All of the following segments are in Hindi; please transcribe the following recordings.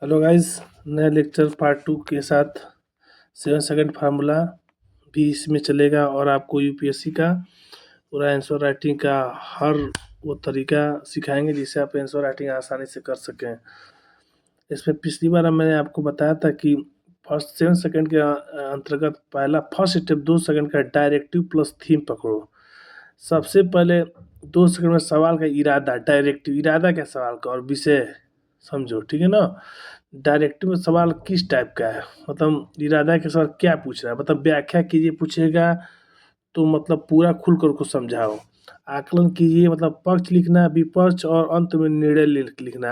हेलो गाइस, नया लेक्चर पार्ट 2 के साथ 7 सेकंड फार्मूला भी इसमें चलेगा और आपको यूपीएससी का पूरा आंसर राइटिंग का हर वो तरीका सिखाएंगे जिससे आप आंसर राइटिंग आसानी से कर सकें। इसमें पिछली बार मैंने आपको बताया था कि फर्स्ट 7 सेकंड के अंतर्गत पहला फर्स्ट स्टेप 2 सेकंड का डायरेक्टिव प्लस थीम पकड़ो। सबसे पहले 2 सेकंड में सवाल का इरादा, डायरेक्टिव इरादा क्या सवाल का और विषय समझो, ठीक है ना। डायरेक्टिव में सवाल किस टाइप का है, मतलब इरादा के सवाल क्या पूछ रहा है, मतलब व्याख्या कीजिए पूछेगा तो मतलब पूरा खुल कर को समझाओ। आकलन कीजिए मतलब पक्ष लिखना, विपक्ष और अंत में निर्णय लिखना।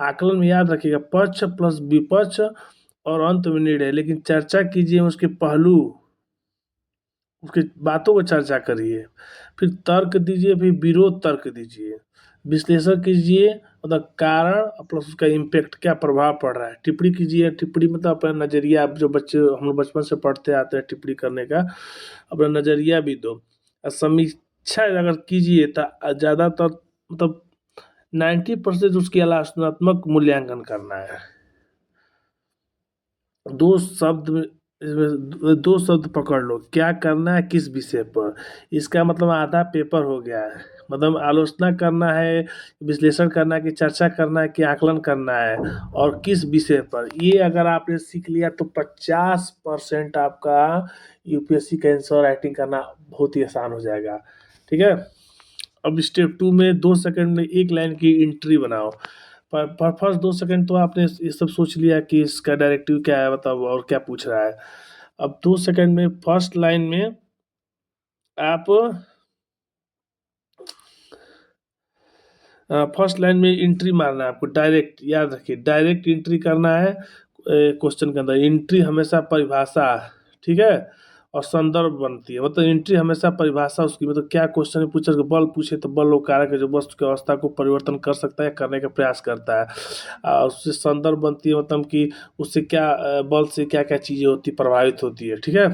आकलन में याद रखिएगा पक्ष प्लस विपक्ष और अंत में निर्णय, लेकिन चर्चा कीजिए उसके पहलू, उसकी बातों को चर्चा करिए। फिर तर्क दीजिए, फिर विरोध तर्क दीजिए। विश्लेषण कीजिए मतलब कारण प्लस उसका इम्पैक्ट, क्या प्रभाव पड़ रहा है। टिप्पणी कीजिए, टिप्पणी मतलब अपना नज़रिया, जो बच्चे हम लोग बचपन से पढ़ते आते हैं टिप्पणी करने का, अपना नज़रिया भी दो। और समीक्षा अगर कीजिए तो ज़्यादातर मतलब 90% उसकी आलोचनात्मक मूल्यांकन करना है। दो शब्द दो शब्द पकड़ लो, क्या करना है किस विषय पर। इसका मतलब आधा पेपर हो गया है। मतलब आलोचना करना है, विश्लेषण करना है, कि चर्चा करना है, कि आकलन करना है और किस विषय पर। ये अगर आपने सीख लिया तो 50% आपका यूपीएससी का आंसर राइटिंग करना बहुत ही आसान हो जाएगा। ठीक है। अब स्टेप 2 में 2 सेकंड में एक लाइन की एंट्री बनाओ। पर फर्स्ट 2 सेकंड तो आपने ये सब सोच लिया कि इसका डायरेक्टिव क्या है, मतलब और क्या पूछ रहा है। अब 2 सेकंड में फर्स्ट लाइन में आप फर्स्ट लाइन में एंट्री मारना है आपको। डायरेक्ट याद रखिए, डायरेक्ट एंट्री करना है क्वेश्चन के अंदर। एंट्री हमेशा परिभाषा, ठीक है, और संदर्भ बनती है। मतलब एंट्री हमेशा परिभाषा उसकी, मतलब क्या क्वेश्चन में पूछे, बल पूछे तो बल वो कारक है जो वस्तु की अवस्था को परिवर्तन कर सकता है, करने का प्रयास करता है। उससे संदर्भ बनती है, मतलब कि उससे क्या बल से क्या क्या चीज़ें होती प्रभावित होती है। ठीक है।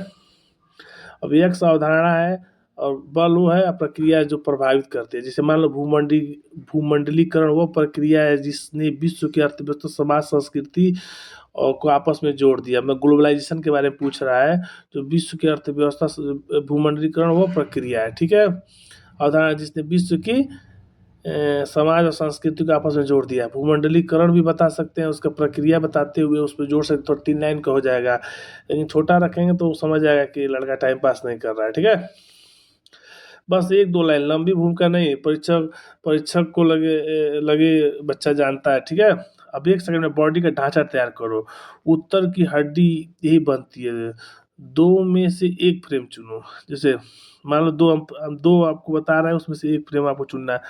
अब एक अवधारणा है और बल वो है प्रक्रिया जो प्रभावित करती है। जैसे मान लो भूमंडलीकरण वो प्रक्रिया है जिसने विश्व की अर्थव्यवस्था, समाज, संस्कृति और को आपस में जोड़ दिया। मैं ग्लोबलाइजेशन के बारे में पूछ रहा है, जो विश्व की अर्थव्यवस्था भूमंडलीकरण वो प्रक्रिया है। ठीक है। अवधारणा जिसने विश्व की समाज और संस्कृति को आपस में जोड़ दिया। भूमंडलीकरण भी बता सकते हैं, उसका प्रक्रिया बताते हुए उस पर जोड़ सकते, थोड़ा 3 लाइन का हो जाएगा। लेकिन छोटा रखेंगे तो समझ जाएगा कि लड़का टाइम पास नहीं कर रहा है। ठीक है। बस 1-2 लाइन, लंबी भूमिका नहीं, परीक्षक परीक्षक को लगे लगे बच्चा जानता है। ठीक है। अब 1 सेकंड में बॉडी का ढांचा तैयार करो। उत्तर की हड्डी यही बनती है। 2 में से 1 फ्रेम चुनो। जैसे मान लो 2 हम 2 आपको बता रहे हैं, उसमें से 1 फ्रेम आपको चुनना है।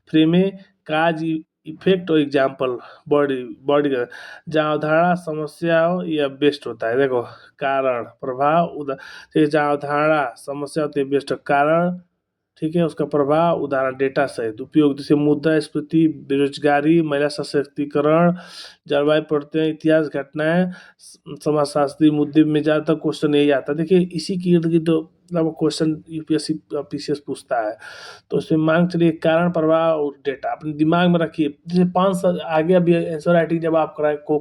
फ्रेम में काज, इफेक्ट और एग्जाम्पल। बॉडी बॉडी का जहाँ अवधारणा समस्या हो या बेस्ट होता है। देखो कारण प्रभाव जहाँ अवधारणा समस्या होती है बेस्ट कारण, ठीक है, उसका प्रभाव उदाहरण डेटा सहित। उपयोग जैसे मुद्रास्फीति, बेरोजगारी, महिला सशक्तिकरण, जलवायु परिवर्तन, इतिहास घटनाएं, समाजशास्त्री मुद्दे में ज़्यादातर क्वेश्चन यही आता है। देखिए इसी की इर्द गिर्द मतलब क्वेश्चन यूपीएससी पीसीएस पूछता है। तो उसमें मान चलिए कारण प्रभाव और डेटा अपने दिमाग में रखिए। जैसे 5 आगे अभी आंसर राइटिंग जब आप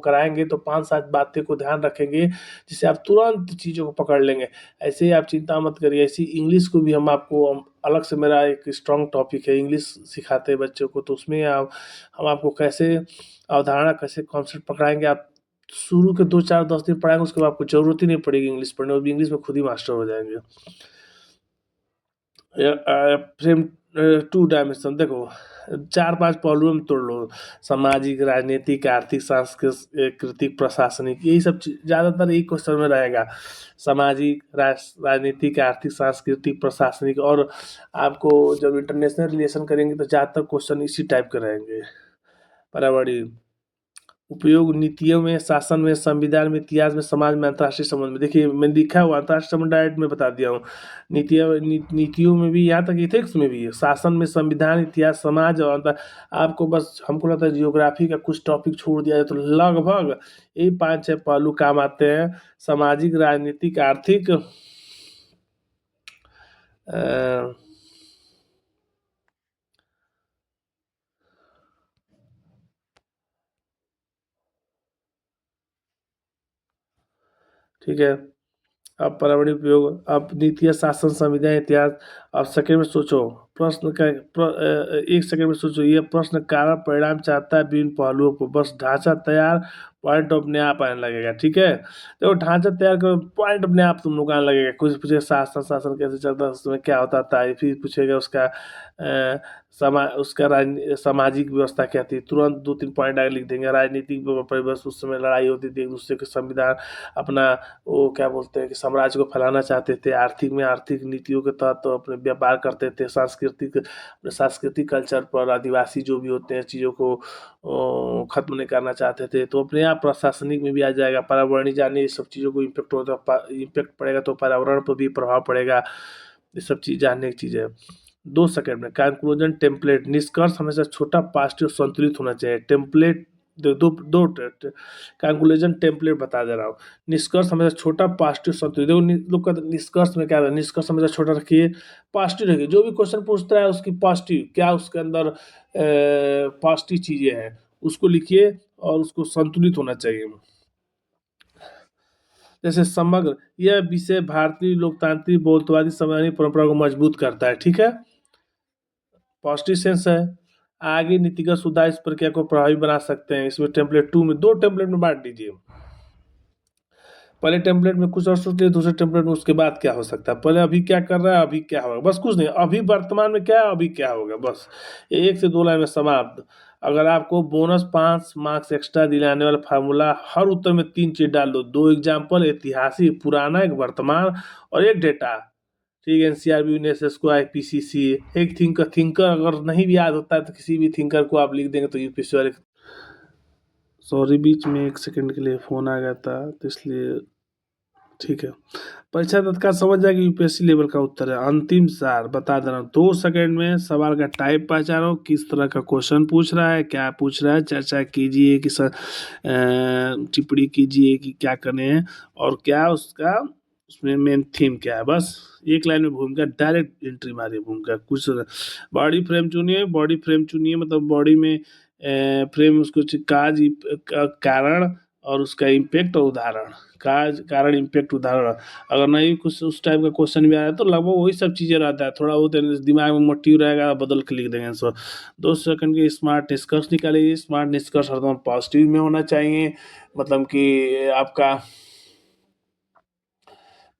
कराएंगे तो 5-7 बातें को ध्यान रखेंगे जिससे आप तुरंत चीज़ों को पकड़ लेंगे। ऐसे ही आप चिंता मत करिए। ऐसी इंग्लिश को भी हम आपको अलग से, मेरा एक स्ट्रॉन्ग टॉपिक है इंग्लिश सिखाते हैं बच्चों को, तो उसमें हम आपको कैसे अवधारणा, कैसे कॉन्सेप्ट पकड़ाएंगे। आप शुरू के 2-4-10 दिन पढ़ाएंगे, उसके बाद आपको जरूरत ही नहीं पड़ेगी इंग्लिश पढ़ने, और इंग्लिश में खुद ही मास्टर हो जाएंगे। फ्रेम 2 डायमेंशन देखो, 4-5 पहलुओं में तोड़ लो। सामाजिक, राजनीतिक, आर्थिक, सांस्कृतिक, प्रशासनिक, यही सब ज़्यादातर यही क्वेश्चन में रहेगा। सामाजिक, राजनीतिक, आर्थिक, सांस्कृतिक, प्रशासनिक। और आपको जब इंटरनेशनल रिलेशन करेंगे तो ज़्यादातर क्वेश्चन इसी टाइप के रहेंगे। पर्यावरण उपयोग नीतियों में, शासन में, संविधान में, इतिहास में, समाज में, अंतर्राष्ट्रीय संबंध में। देखिए मैंने लिखा हुआ अंतर्राष्ट्रीय संबंध डायरेक्ट में बता दिया हूँ। नीतियों में भी, यहाँ तक इथिक्स में भी है। शासन में संविधान, इतिहास, समाज और आपको बस हमको लगता है जियोग्राफी का कुछ टॉपिक छोड़ दिया है तो लगभग यही 5-6 पहलू काम आते हैं। सामाजिक, राजनीतिक, आर्थिक, ठीक है। अब पर्यावरणीय उपयोग, अब नीतियाँ, शासन संविधान, इतिहास। अब सेकंड में सोचो, प्रश्न का एक सेकंड में सोचो, ये प्रश्न कारण परिणाम चाहता है विभिन्न पहलुओं को, बस ढांचा तैयार, पॉइंट अपने आप आने लगेगा। ठीक है, तो ढांचा तैयार करो, पॉइंट अपने आप तुम लोग आने लगेगा। कुछ पूछेगा शासन शासन कैसे चलता है, उसमें क्या होता था, फिर पूछेगा उसका उसका सामाजिक व्यवस्था क्या थी, तुरंत 2-3 पॉइंट आगे लिख देंगे। राजनीतिक परिवेश, उस समय लड़ाई होती थी एक दूसरे के, संविधान अपना वो क्या बोलते हैं कि साम्राज्य को फैलाना चाहते थे। आर्थिक में आर्थिक नीतियों के तहत तो अपने व्यापार करते थे। सांस्कृतिक कल्चर पर आदिवासी जो भी होते हैं चीज़ों को खत्म नहीं करना चाहते थे, तो अपने आप प्रशासनिक में भी आ जाएगा। पर्यावरणीय जाने, ये सब चीज़ों को इम्पेक्ट होता, इम्पेक्ट पड़ेगा तो पर्यावरण पर भी प्रभाव पड़ेगा। ये सब चीज़ जानने की चीज़ है। 2 सेकंड में कंक्लूजन टेम्पलेट, निष्कर्ष हमेशा छोटा, पॉजिटिव, संतुलित होना चाहिए। टेम्पलेट दो दो दो कंक्लूजन टेम्पलेट बता दे रहा हूँ। निष्कर्ष हमेशा छोटा, पॉजिटिव, संतुलित। देखो लोग का निष्कर्ष में क्या है, निष्कर्ष हमेशा छोटा रखिए, पॉजिटिव रखिए। जो भी क्वेश्चन पूछता है उसकी पॉजिटिव क्या, उसके अंदर पॉजिटिव चीज़ें हैं उसको लिखिए, और उसको संतुलित होना चाहिए। जैसे समग्र, यह विषय भारतीय लोकतांत्रिक बहुत्ववादी संवैधानिक परंपरा को मजबूत करता है। ठीक है, पॉजिटिव सेंस है। आगे नीतिगत सुधार इस प्रक्रिया को प्रभावी बना सकते हैं। इसमें टेम्पलेट 2 में 2 टेम्पलेट में बांट दीजिए। पहले टेम्पलेट में कुछ और सोच लिया, दूसरे टेम्पलेट में उसके बाद क्या हो सकता है। पहले अभी क्या कर रहा है, अभी क्या होगा, बस कुछ नहीं, अभी वर्तमान में क्या है, अभी क्या होगा, बस 1 से 2 लाइन में समाप्त। अगर आपको बोनस 5 मार्क्स एक्स्ट्रा दिलाने वाला फार्मूला, हर उत्तर में 3 चीज डाल दो, 2 एग्जाम्पल, ऐतिहासिक पुराना, एक वर्तमान और एक डेटा। ठीक है, एनसीआरबी, यूनेस्को, आईपीसीसी। एक थिंकर अगर नहीं भी याद होता है तो किसी भी थिंकर को आप लिख देंगे तो यूपीएससी वाले। सॉरी, बीच में 1 सेकंड के लिए फ़ोन आ गया था तो इसलिए। ठीक है, परीक्षा तत्काल समझ जाएगी यूपीएससी लेवल का उत्तर है। अंतिम सार बता दे रहा हूँ, 2 सेकंड में सवाल का टाइप पहचानो, किस तरह का क्वेश्चन पूछ रहा है, क्या पूछ रहा है, चर्चा कीजिए कि टिप्पणी कीजिए कि क्या करने हैं, और क्या उसका उसमें मेन थीम क्या है। बस 1 लाइन में भूमिका, डायरेक्ट एंट्री मारिए भूमिका। कुछ बॉडी फ्रेम चुनिए, बॉडी फ्रेम चुनिए मतलब बॉडी में फ्रेम, उसको काज, कारण और उसका इम्पैक्ट और उदाहरण। काज, कारण, इम्पैक्ट, उदाहरण। अगर नहीं कुछ उस टाइप का क्वेश्चन भी आया तो लगभग वही सब चीज़ें रहता है, थोड़ा बहुत दिमाग में मोटिव रहेगा, बदल के लिख देंगे आंसर। 2 सेकंड के स्मार्ट निष्कर्ष निकालिए। स्मार्ट निष्कर्ष हरदम पॉजिटिव में होना चाहिए, मतलब कि आपका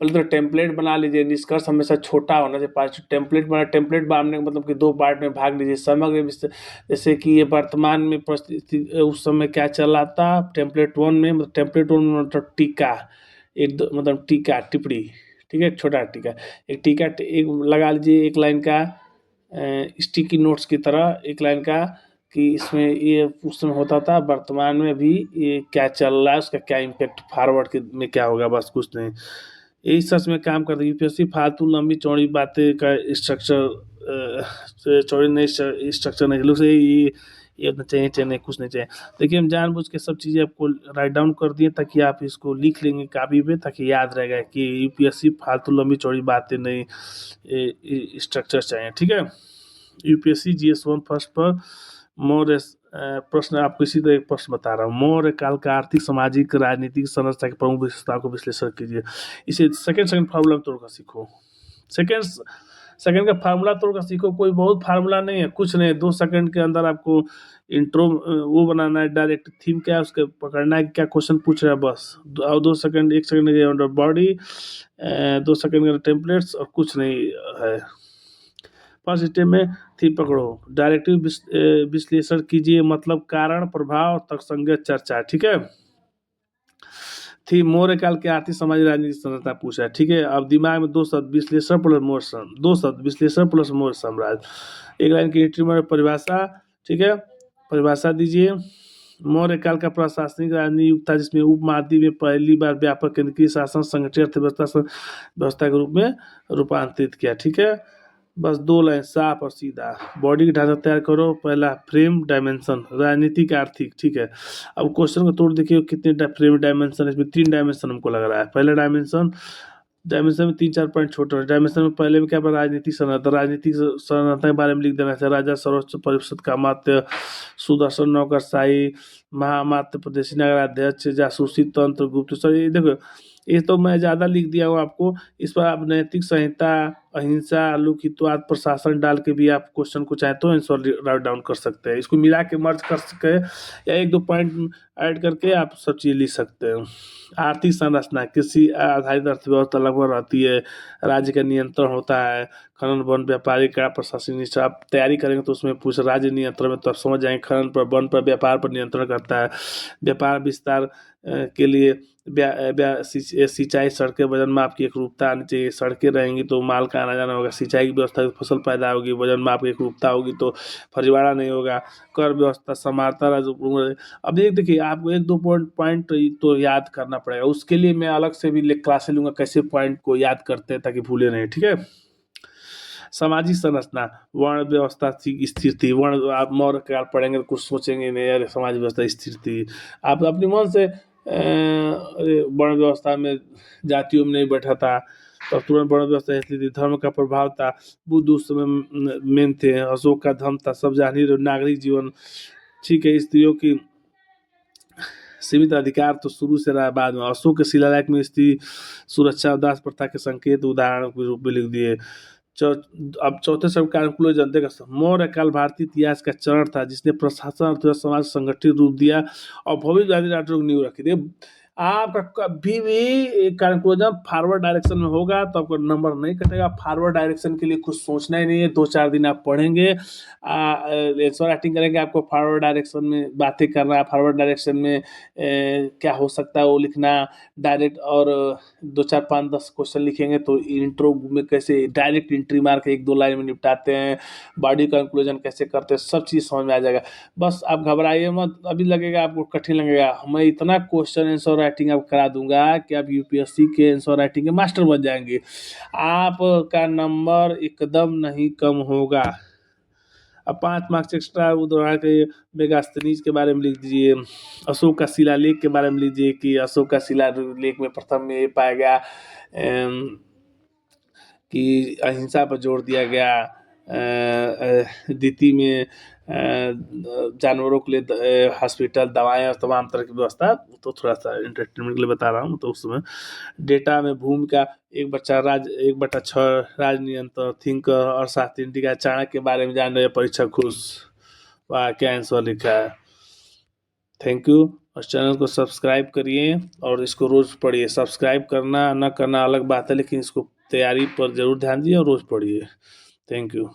पहले तो टेम्पलेट बना लीजिए। निष्कर्ष हमेशा छोटा होना चाहिए, 5 टेम्पलेट बना। टेम्पलेट बनाने का मतलब कि 2 पार्ट में भाग लीजिए। समग्र विषय, जैसे कि ये वर्तमान में परिस्थिति उस समय क्या चल रहा था, टेम्पलेट 1 में, मतलब टेम्पलेट 1 में मतलब टीका, एक दो मतलब टीका, टिप्पणी। ठीक है, एक छोटा टीका, एक टीका एक लगा लीजिए, 1 लाइन का स्टिकी नोट्स की तरह 1 लाइन का, कि इसमें ये उस समय होता था, वर्तमान में भी ये क्या चल रहा है, उसका क्या इम्पैक्ट फॉरवर्ड के में क्या होगा, बस कुछ नहीं। यही सच में काम करता है यूपीएससी। फालतू लंबी चौड़ी बातें का स्ट्रक्चर, चौड़ी नहीं स्ट्रक्चर नहीं, लोग से ये होना चाहिए, चाहिए नहीं, कुछ नहीं चाहिए। देखिए, हम जानबूझ के सब चीज़ें आपको राइट डाउन कर दिए ताकि आप इसको लिख लेंगे कापी पे, ताकि याद रहेगा कि यूपीएससी फालतू लंबी चौड़ी बातें नहीं, स्ट्रक्चर चाहिए। ठीक है, यूपीएससी GS1 फर्स्ट पर मौर्य प्रश्न, आपको इसी तरह एक प्रश्न बता रहा हूँ। मौर्य काल का आर्थिक, सामाजिक, राजनीतिक संरचना की प्रमुख विशेषताओं को विश्लेषण कीजिए। इसे सेकंड फार्मूला तोड़कर सीखो। सेकंड का फार्मूला तोड़कर सीखो। कोई बहुत फार्मूला नहीं है, कुछ नहीं, 2 सेकंड के अंदर आपको इंट्रो वो बनाना है, डायरेक्ट थीम क्या है उसके पकड़ना है, क्या क्वेश्चन पूछ रहा है, बस। और 2 सेकंड, 1 सेकंड के अंदर बॉडी, 2 सेकंड के अंदर टेम्पलेट्स, और कुछ नहीं है। फर्स्ट स्टेप में थीम पकड़ो, डायरेक्टिव विश्लेषण कीजिए, मतलब कारण, प्रभाव, तर्कसंगत चर्चा। ठीक है, थी मौर्य काल के आर्थिक, सामाजिक, राजनीतिक संरचना पूछा है। ठीक है, अब दिमाग में 2 शब्द, विश्लेषण प्लस मौर्य, 2 शब्द, विश्लेषण प्लस मौर्य साम्राज्य। 1 लाइन की एंट्री में परिभाषा। ठीक है, परिभाषा दीजिए। मौर्य काल का प्रशासनिक राजनीतिक युग था, जिसमें उपमहाद्वीप में पहली बार व्यापक केंद्रीय शासन संगठित अर्थव्यवस्था व्यवस्था के रूप में रूपांतरित किया। ठीक है, बस 2 लाइन, साफ और सीधा। बॉडी का ढांचा तैयार करो। पहला फ्रेम, डायमेंशन, राजनीतिक, आर्थिक। ठीक है, अब क्वेश्चन को तोड़ देखिए कितने फ्रेम डायमेंशन, इसमें 3 डायमेंशन हमको लग रहा है। पहला डायमेंशन में 3-4 पॉइंट छोटे हैं। डायमेंशन में पहले में क्या, राजनीतिक संरचना, राजनीतिक संरचना के बारे में लिख देना चाहिए। राजा, सर्वोच्च परिषद का अमात्य, सुदर्शन, नौकरशाही, महामात्य, प्रदेशी नगराध्यक्ष, जासूसी तंत्र, गुप्तचर। ये देखो, ये तो मैं ज़्यादा लिख दिया हूँ आपको, इस पर आप नैतिक संहिता, अहिंसा, लोकहितवाद, प्रशासन डाल के भी आप क्वेश्चन को चाहे तो आंसर राइट डाउन कर सकते हैं। इसको मिला के मर्ज कर सके या एक दो पॉइंट ऐड करके आप सब चीज़ लिख सकते हैं। आर्थिक संरचना, कृषि आधारित अर्थव्यवस्था लगभग रहती है, राज्य का नियंत्रण होता है, खनन वन व्यापारी का प्रशासनिक निष्ठा। आप तैयारी करेंगे तो उसमें पूछ राज्य नियंत्रण में, तो आप समझ जाएंगे खनन पर, वन पर, व्यापार पर नियंत्रण करता है, व्यापार विस्तार के लिए सिंचाई, सड़कें, वजन माप की एकरूपता आनी चाहिए। सड़कें रहेंगी तो माल का आना जाना होगा, सिंचाई की व्यवस्था, फसल पैदा होगी, वजन माप की एकरूपता होगी तो फर्जीवाड़ा नहीं होगा। कर व्यवस्था, समानता राज्य। अब ये देखिए, आपको एक दो पॉइंट तो याद करना पड़ेगा, उसके लिए मैं अलग से भी क्लासे लूँगा कैसे पॉइंट को याद करते हैं ताकि भूले नहीं, ठीक है। सामाजिक संरचना, वर्ण व्यवस्था स्थिर थी। वर्ण आप मौर्य काल पढ़ेंगे तो कुछ सोचेंगे नहीं यार समाज व्यवस्था स्थिर थी। आप अपने मन से वर्ण व्यवस्था में जातियों में नहीं बैठा था, तो तुरंत वर्ण व्यवस्था स्थिर थी। धर्म का प्रभाव था, बुद्ध उस समय मेन थे, अशोक का धर्म था, सब जान ही रहे, नागरिक जीवन, ठीक है। स्त्रियों की सीमित अधिकार तो शुरू से रहा, बाद में अशोक के शिलालेख में स्त्री सुरक्षा और दास प्रथा के संकेत उदाहरण के रूप में लिख दिए। अब चौथे सब का जनता का मौर्य काल भारतीय इतिहास का चरण था जिसने प्रशासन, अर्थव्यवस्था, समाज संगठित रूप दिया और भविष्यवादी राष्ट्रों की नींव रखी थी। आपका कभी भी कंक्लूजन फॉरवर्ड डायरेक्शन में होगा तो आपका नंबर नहीं कटेगा। फॉरवर्ड डायरेक्शन के लिए कुछ सोचना ही नहीं है, 2-4 दिन आप पढ़ेंगे, आंसर राइटिंग करेंगे, आपको फॉरवर्ड डायरेक्शन में बातें करना है, फॉरवर्ड डायरेक्शन में क्या हो सकता है वो लिखना डायरेक्ट, और 2-4-5-10 क्वेश्चन लिखेंगे तो इंट्रो में कैसे डायरेक्ट एंट्री मार के 1-2 लाइन में निपटाते हैं, बॉडी कंक्लूजन कैसे करते हैं, सब चीज़ समझ में आ जाएगा। बस आप घबराइए मत, अभी लगेगा आपको कठिन लगेगा, मैं इतना क्वेश्चन आंसर राइटिंग आप करा दूंगा कि आप यूपीएससी के आंसर राइटिंग के मास्टर बन जाएंगे। आपका नंबर एकदम नहीं कम होगा। अब 5 मार्क्स एक्स्ट्रा दोहरा के मेगास्थनीज के बारे में लिख दीजिए, अशोक का शिलालेख के बारे में लीजिए कि अशोक का शिलालेख में प्रथम में ये पाया गया कि अहिंसा पर जोर दिया गया, द्वितीय में जानवरों के लिए हॉस्पिटल, दवाएं और तमाम तरह की व्यवस्था, तो थोड़ा सा एंटरटेनमेंट के लिए बता रहा हूँ। तो उसमें डेटा में भूमिका 1/6 राज नियंत्रण, थिंकर और शास्त्री इंडिका, चाणक्य के बारे में जान रहे परीक्षक खुश। वाह, क्या आंसर लिखा है। Thank you. और चैनल को सब्सक्राइब करिए और इसको रोज़ पढ़िए। सब्सक्राइब करना ना करना अलग बात है, लेकिन इसको तैयारी पर ज़रूर ध्यान दिए और रोज़ पढ़िए। Thank you.